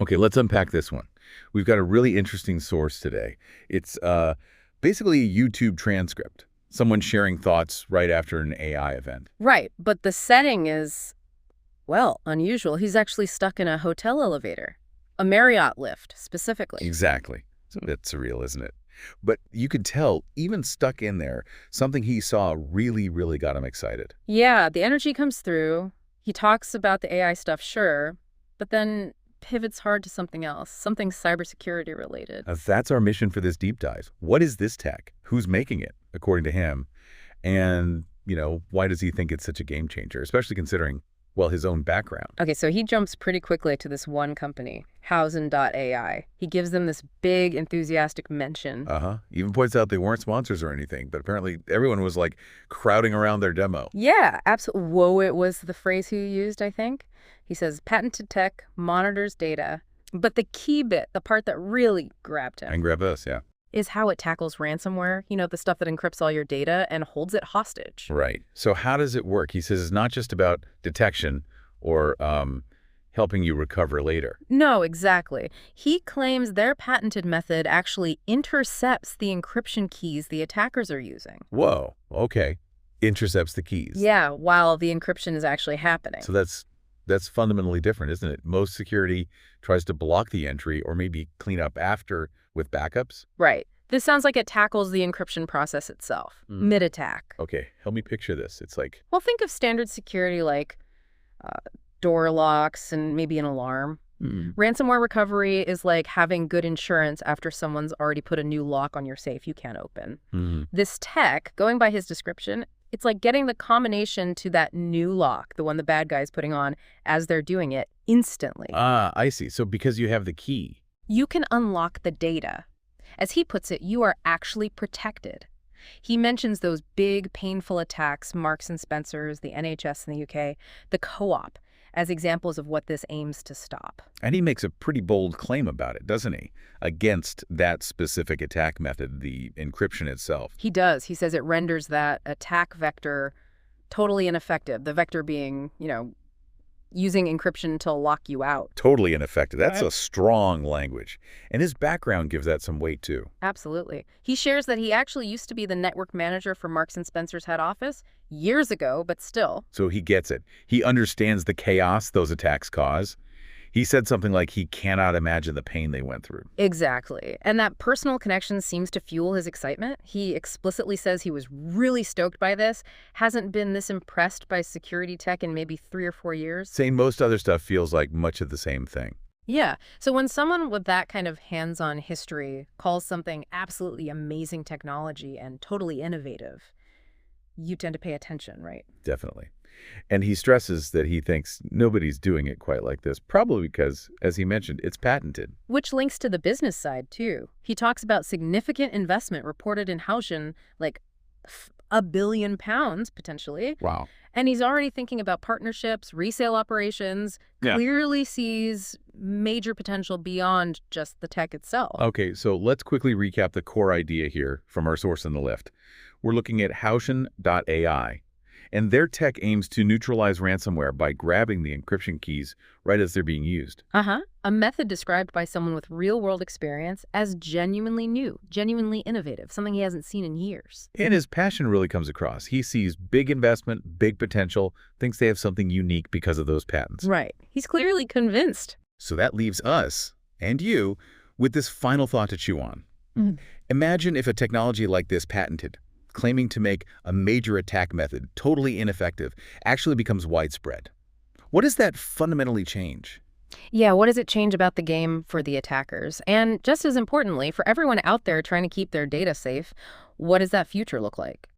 Okay, let's unpack this one. We've got a really interesting source today. It's basically a YouTube transcript, someone sharing thoughts right after an AI event. Right, but the setting is, well, unusual. He's actually stuck in a hotel elevator. A Marriott lift, specifically. Exactly. It's a bit surreal, isn't it? But you could tell, even stuck in there, something he saw really, really got him excited. Yeah, the energy comes through. He talks about the AI stuff, sure, but then pivots hard to something else, something cybersecurity related. That's our mission for this deep dive. What is this tech? Who's making it, according to him? And, why does he think it's such a game changer, especially considering, well, his own background? Okay, so he jumps pretty quickly to this one company, Hausen.ai. He gives them this big, enthusiastic mention. Even points out they weren't sponsors or anything, but apparently everyone was, like, crowding around their demo. Yeah, absolutely. Whoa, it was the phrase he used, I think. He says, patented tech, monitors data. But the key bit, the part that really grabbed him, And grab us, yeah. is how it tackles ransomware, the stuff that encrypts all your data and holds it hostage. Right. So how does it work? He says it's not just about detection or helping you recover later. No, exactly. He claims their patented method actually intercepts the encryption keys the attackers are using. Whoa, okay. Intercepts the keys. Yeah, while the encryption is actually happening. So that's fundamentally different, isn't it? Most security tries to block the entry or maybe clean up after with backups. Right. This sounds like it tackles the encryption process itself, mid-attack. Okay, help me picture this. It's like, Well, think of standard security like door locks and maybe an alarm. Ransomware recovery is like having good insurance after someone's already put a new lock on your safe you can't open. This tech, going by his description, it's like getting the combination to that new lock, the one the bad guy's putting on, as they're doing it, instantly. I see. So because you have the key. You can unlock the data. As he puts it, you are actually protected. He mentions those big, painful attacks, Marks and Spencer's, the NHS in the UK, the Co-op, as examples of what this aims to stop. And he makes a pretty bold claim about it, doesn't he? Against that specific attack method, the encryption itself. He does. He says it renders that attack vector totally ineffective, the vector being, using encryption to lock you out. Totally ineffective. That's a strong language. And his background gives that some weight, too. Absolutely. He shares that he actually used to be the network manager for Marks and Spencer's head office years ago, but still. So he gets it. He understands the chaos those attacks cause. He said something like he cannot imagine the pain they went through. Exactly. And that personal connection seems to fuel his excitement. He explicitly says he was really stoked by this, hasn't been this impressed by security tech in maybe 3 or 4 years. Saying most other stuff feels like much of the same thing. Yeah. So when someone with that kind of hands-on history calls something absolutely amazing technology and totally innovative, you tend to pay attention, right? Definitely. And he stresses that he thinks nobody's doing it quite like this, probably because, as he mentioned, it's patented. Which links to the business side, too. He talks about significant investment reported in Hausen, like £1 billion, potentially. Wow. And he's already thinking about partnerships, resale operations, clearly sees major potential beyond just the tech itself. Okay, so let's quickly recap the core idea here from our source in the lift. We're looking at Hausen.ai. And their tech aims to neutralize ransomware by grabbing the encryption keys right as they're being used. A method described by someone with real-world experience as genuinely new, genuinely innovative, something he hasn't seen in years. And his passion really comes across. He sees big investment, big potential, thinks they have something unique because of those patents. Right. He's clearly convinced. So that leaves us, and you, with this final thought to chew on. Imagine if a technology like this patented, claiming to make a major attack method totally ineffective, actually becomes widespread. What does that fundamentally change? Yeah, what does it change about the game for the attackers? And just as importantly, for everyone out there trying to keep their data safe, what does that future look like?